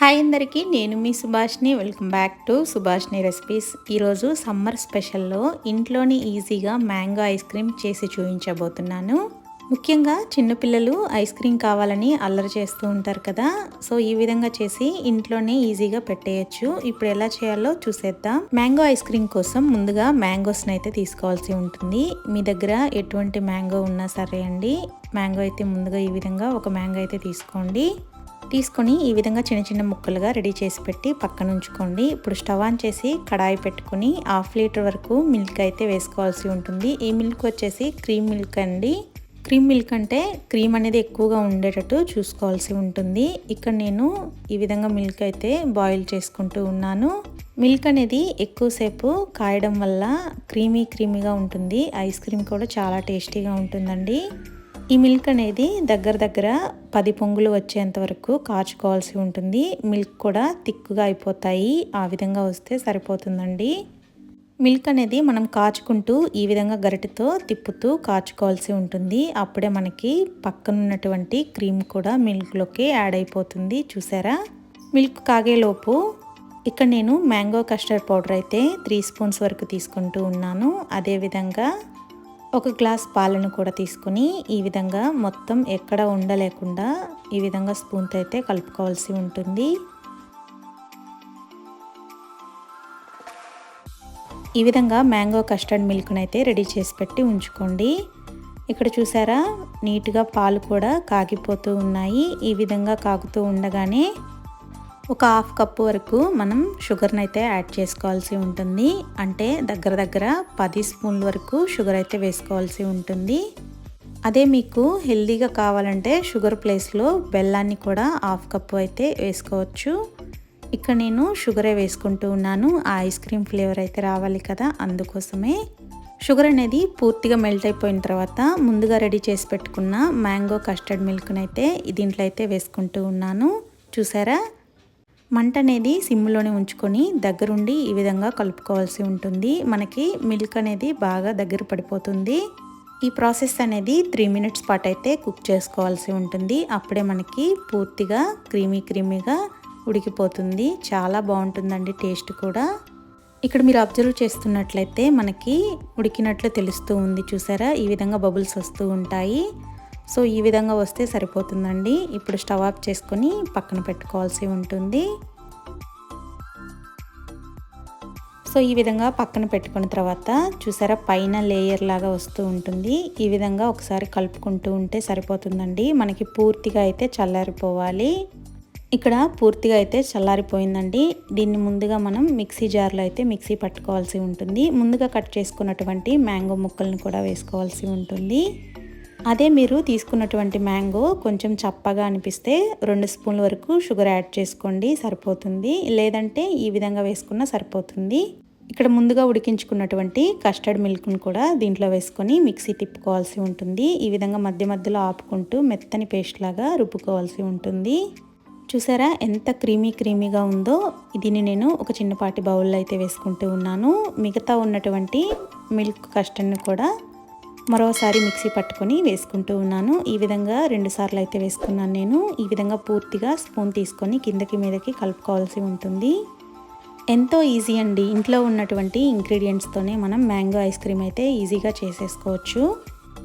Hi అందరికీ, నేను మీ Subhashini. Welcome back to Subhashini recipes. ఈరోజు సమ్మర్ స్పెషల్లో ఇంట్లోని ఈజీగా మ్యాంగో ఐస్ క్రీమ్ చేసి చూపించబోతున్నాను. ముఖ్యంగా చిన్నపిల్లలు ఐస్ క్రీమ్ కావాలని అల్లరి చేస్తూ ఉంటారు కదా. సో ఈ విధంగా చేసి ఇంట్లోనే ఈజీగా పెట్టేయచ్చు. ఇప్పుడు ఎలా చేయాలో చూసేద్దాం. మ్యాంగో ఐస్ క్రీమ్ కోసం ముందుగా మ్యాంగోస్ని అయితే తీసుకోవాల్సి ఉంటుంది. మీ దగ్గర ఎటువంటి మ్యాంగో ఉన్నా సరే అండి. మ్యాంగో అయితే ముందుగా ఈ విధంగా ఒక మ్యాంగో అయితే తీసుకోండి. తీసుకొని ఈ విధంగా చిన్న చిన్న ముక్కలుగా రెడీ చేసి పెట్టి పక్కన ఉంచుకోండి. ఇప్పుడు స్టవ్ ఆన్ చేసి కడాయి పెట్టుకుని 1/2 లీటర్ వరకు మిల్క్ అయితే వేసుకోవాల్సి ఉంటుంది. ఈ మిల్క్ వచ్చేసి క్రీమ్ మిల్క్ అండి. క్రీమ్ మిల్క్ అంటే క్రీమ్ అనేది ఎక్కువగా ఉండేటట్టు చూసుకోవాల్సి ఉంటుంది. ఇక్కడ నేను ఈ విధంగా మిల్క్ అయితే బాయిల్ చేసుకుంటూ ఉన్నాను. మిల్క్ అనేది ఎక్కువసేపు కాయడం వల్ల క్రీమీగా ఉంటుంది. ఐస్ క్రీమ్ కూడా చాలా టేస్టీగా ఉంటుందండి. ఈ మిల్క్ అనేది దగ్గర 10 పొంగులు వచ్చేంత వరకు కాచుకోవాల్సి ఉంటుంది. మిల్క్ కూడా థిక్గా అయిపోతాయి. ఆ విధంగా వస్తే సరిపోతుందండి. మిల్క్ అనేది మనం కాచుకుంటూ ఈ విధంగా గరిటెతో తిప్పుతూ కాచుకోవాల్సి ఉంటుంది. అప్పుడే మనకి పక్కన ఉన్నటువంటి క్రీమ్ కూడా మిల్క్లోకి యాడ్ అయిపోతుంది. చూసారా? మిల్క్ కాగేలోపు ఇక్కడ నేను మ్యాంగో కస్టర్డ్ పౌడర్ అయితే 3 స్పూన్స్ వరకు తీసుకుంటూ ఉన్నాను. అదేవిధంగా 1 గ్లాస్ పాలను కూడా తీసుకుని ఈ విధంగా మొత్తం ఎక్కడ ఉండలేకుండా ఈ విధంగా స్పూన్తో అయితే కలుపుకోవాల్సి ఉంటుంది. ఈ విధంగా మ్యాంగో కస్టర్డ్ మిల్క్ని అయితే రెడీ చేసి పెట్టి ఉంచుకోండి. ఇక్కడ చూసారా, నీట్గా పాలు కూడా కాగిపోతూ ఉన్నాయి. ఈ విధంగా కాగుతూ ఉండగానే ఒక 1/2 కప్పు వరకు మనం షుగర్ని అయితే యాడ్ చేసుకోవాల్సి ఉంటుంది. అంటే దగ్గర 10 స్పూన్ల వరకు షుగర్ అయితే వేసుకోవాల్సి ఉంటుంది. అదే మీకు హెల్దీగా కావాలంటే షుగర్ ప్లేస్లో బెల్లాన్ని కూడా 1/2 కప్పు అయితే వేసుకోవచ్చు. ఇక్కడ నేను షుగరే వేసుకుంటూ ఉన్నాను. ఆ ఐస్ క్రీమ్ ఫ్లేవర్ అయితే రావాలి కదా, అందుకోసమే. షుగర్ అనేది పూర్తిగా మెల్ట్ అయిపోయిన తర్వాత ముందుగా రెడీ చేసి పెట్టుకున్న మ్యాంగో కస్టర్డ్ మిల్క్ని అయితే దీంట్లో అయితే వేసుకుంటూ ఉన్నాను. చూసారా? మంట అనేది సిమ్లోనే ఉంచుకొని దగ్గరుండి ఈ విధంగా కలుపుకోవాల్సి ఉంటుంది. మనకి మిల్క్ అనేది బాగా దగ్గర పడిపోతుంది. ఈ ప్రాసెస్ అనేది 3 మినిట్స్ పాటు అయితే కుక్ చేసుకోవాల్సి ఉంటుంది. అప్పుడే మనకి పూర్తిగా క్రీమీగా ఉడికిపోతుంది. చాలా బాగుంటుందండి టేస్ట్ కూడా. ఇక్కడ మీరు అబ్జర్వ్ చేస్తున్నట్లయితే మనకి ఉడికినట్లు తెలుస్తూ ఉంది. చూసారా? ఈ విధంగా బబుల్స్ వస్తూ ఉంటాయి. సో ఈ విధంగా వస్తే సరిపోతుందండి. ఇప్పుడు స్టవ్ ఆఫ్ చేసుకొని పక్కన పెట్టుకోవాల్సి ఉంటుంది. సో ఈ విధంగా పక్కన పెట్టుకున్న తర్వాత చూసారా, పైన లేయర్ లాగా వస్తూ ఉంటుంది. ఈ విధంగా ఒకసారి కలుపుకుంటూ ఉంటే సరిపోతుందండి. మనకి పూర్తిగా అయితే చల్లారిపోవాలి. ఇక్కడ పూర్తిగా అయితే చల్లారిపోయిందండి. దీన్ని ముందుగా మనం మిక్సీ జార్లో అయితే మిక్సీ పట్టుకోవాల్సి ఉంటుంది. ముందుగా కట్ చేసుకున్నటువంటి మ్యాంగో ముక్కలను కూడా వేసుకోవాల్సి ఉంటుంది. అదే మీరు తీసుకున్నటువంటి మ్యాంగో కొంచెం చప్పగా అనిపిస్తే 2 స్పూన్ల వరకు షుగర్ యాడ్ చేసుకోండి, సరిపోతుంది. లేదంటే ఈ విధంగా వేసుకున్నా సరిపోతుంది. ఇక్కడ ముందుగా ఉడికించుకున్నటువంటి కస్టర్డ్ మిల్క్ను కూడా దీంట్లో వేసుకొని మిక్సీ తిప్పుకోవాల్సి ఉంటుంది. ఈ విధంగా మధ్యలో ఆపుకుంటూ మెత్తని పేస్ట్ లాగా రుబ్బుకోవాల్సి ఉంటుంది. చూసారా ఎంత క్రీమీగా ఉందో. దీన్ని నేను ఒక చిన్నపాటి బౌల్లో అయితే వేసుకుంటూ ఉన్నాను. మిగతా ఉన్నటువంటి మిల్క్ కస్టర్డ్ని కూడా మరోసారి మిక్సీ పట్టుకొని వేసుకుంటూ ఉన్నాను. ఈ విధంగా 2 సార్లు అయితే వేసుకున్నాను నేను. ఈ విధంగా పూర్తిగా స్పూన్ తీసుకొని కిందకి మీదకి కలుపుకోవాల్సి ఉంటుంది. ఎంతో ఈజీ అండి. ఇంట్లో ఉన్నటువంటి ఇంగ్రీడియంట్స్తోనే మనం మ్యాంగో ఐస్ క్రీమ్ అయితే ఈజీగా చేసేసుకోవచ్చు.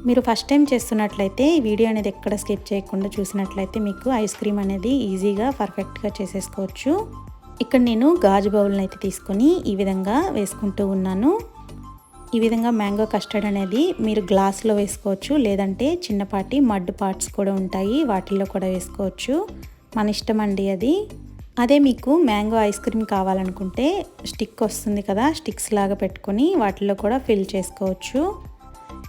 మీరు ఫస్ట్ టైం చేస్తున్నట్లయితే ఈ వీడియో అనేది ఎక్కడ స్కిప్ చేయకుండా చూసినట్లయితే మీకు ఐస్ క్రీమ్ అనేది ఈజీగా పర్ఫెక్ట్గా చేసేసుకోవచ్చు. ఇక్కడ నేను గాజు బౌల్ని అయితే తీసుకొని ఈ విధంగా వేసుకుంటూ ఉన్నాను. ఈ విధంగా మ్యాంగో కస్టర్డ్ అనేది మీరు గ్లాస్లో వేసుకోవచ్చు, లేదంటే చిన్నపాటి మడ్ పార్ట్స్ కూడా ఉంటాయి, వాటిల్లో కూడా వేసుకోవచ్చు. మన ఇష్టం అండి అది. అదే మీకు మ్యాంగో ఐస్ క్రీమ్ కావాలనుకుంటే స్టిక్ వస్తుంది కదా, స్టిక్స్ లాగా పెట్టుకొని వాటిల్లో కూడా ఫిల్ చేసుకోవచ్చు.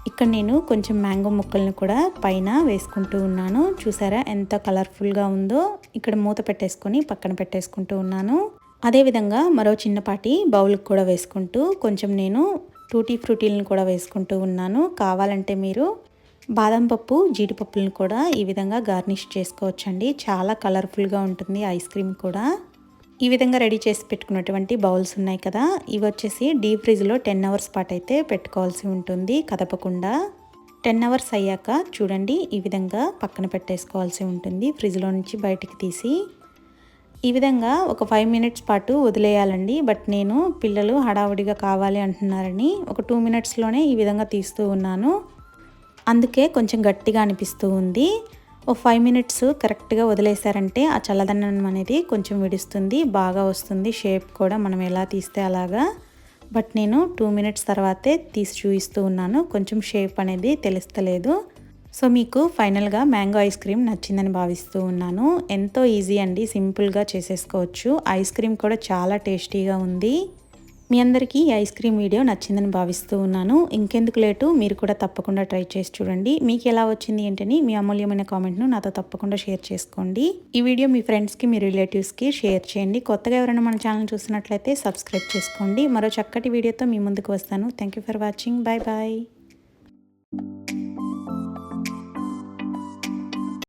ఇక్కడ నేను కొంచెం మ్యాంగో ముక్కలను కూడా పైన వేసుకుంటూ ఉన్నాను. చూసారా ఎంత కలర్ఫుల్గా ఉందో. ఇక్కడ మూత పెట్టేసుకొని పక్కన పెట్టేసుకుంటూ ఉన్నాను. అదేవిధంగా మరో చిన్నపాటి బౌల్కి కూడా వేసుకుంటూ కొంచెం నేను టూటీ ఫ్రూటీలను కూడా వేసుకుంటూ ఉన్నాను. కావాలంటే మీరు బాదం పప్పు, జీడిపప్పులను కూడా ఈ విధంగా గార్నిష్ చేసుకోవచ్చండి. చాలా కలర్ఫుల్గా ఉంటుంది ఐస్ క్రీమ్ కూడా. ఈ విధంగా రెడీ చేసి పెట్టుకున్నటువంటి బౌల్స్ ఉన్నాయి కదా, ఇవి వచ్చేసి డీప్ ఫ్రిడ్జ్లో 10 అవర్స్ పాటు అయితే పెట్టుకోవాల్సి ఉంటుంది కదపకుండా. 10 అవర్స్ అయ్యాక చూడండి ఈ విధంగా పక్కన పెట్టేసుకోవాల్సి ఉంటుంది. ఫ్రిడ్జ్లో నుంచి బయటికి తీసి ఈ విధంగా ఒక 5 మినిట్స్ పాటు వదిలేయాలండి. బట్ నేను పిల్లలు హడావుడిగా కావాలి అంటున్నారని ఒక 2 మినిట్స్లోనే ఈ విధంగా తీస్తూ ఉన్నాను. అందుకే కొంచెం గట్టిగా అనిపిస్తూ ఉంది. ఓ 5 మినిట్స్ కరెక్ట్గా వదిలేసారంటే ఆ చల్లదనం అనేది కొంచెం విడుస్తుంది, బాగా వస్తుంది షేప్ కూడా మనం ఎలా తీస్తే అలాగా. బట్ నేను 2 మినిట్స్ తర్వాతే తీసి చూపిస్తూ ఉన్నాను, కొంచెం షేప్ అనేది తెలుస్తలేదు. సో మీకు ఫైనల్గా మ్యాంగో ఐస్ క్రీమ్ నచ్చిందని భావిస్తూ ఉన్నాను. ఎంతో ఈజీ అండి, సింపుల్గా చేసేసుకోవచ్చు. ఐస్ క్రీమ్ కూడా చాలా టేస్టీగా ఉంది. మీ అందరికీ ఈ ఐస్ క్రీమ్ వీడియో నచ్చిందని భావిస్తూ ఉన్నాను. ఇంకెందుకు లేటు, మీరు కూడా తప్పకుండా ట్రై చేసి చూడండి. మీకు ఎలా వచ్చింది ఏంటని మీ అమూల్యమైన కామెంట్ను నాతో తప్పకుండా షేర్ చేసుకోండి. ఈ వీడియో మీ ఫ్రెండ్స్కి, మీ రిలేటివ్స్కి షేర్ చేయండి. కొత్తగా ఎవరైనా మన ఛానల్ చూసినట్లయితే సబ్స్క్రైబ్ చేసుకోండి. మరో చక్కటి వీడియోతో మీ ముందుకు వస్తాను. Thank you for watching. Bye bye.